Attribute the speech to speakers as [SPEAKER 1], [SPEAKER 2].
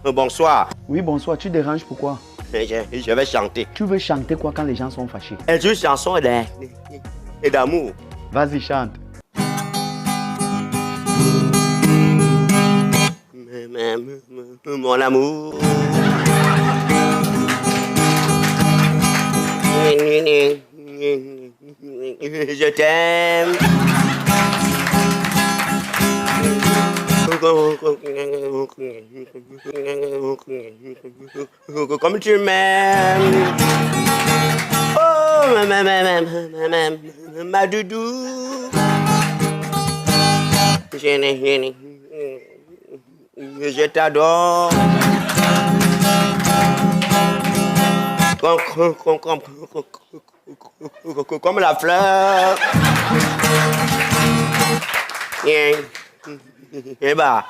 [SPEAKER 1] Bonsoir.
[SPEAKER 2] Oui, bonsoir. Tu déranges pourquoi?
[SPEAKER 1] Je vais chanter.
[SPEAKER 2] Tu veux chanter quoi quand les gens sont fâchés?
[SPEAKER 1] Une chanson d'amour.
[SPEAKER 2] Vas-y, chante.
[SPEAKER 1] Mon amour. Je t'aime. Comme tu m'aimes. Oh, ma doudou. Je t'adore. Comme la fleur. Eh bah.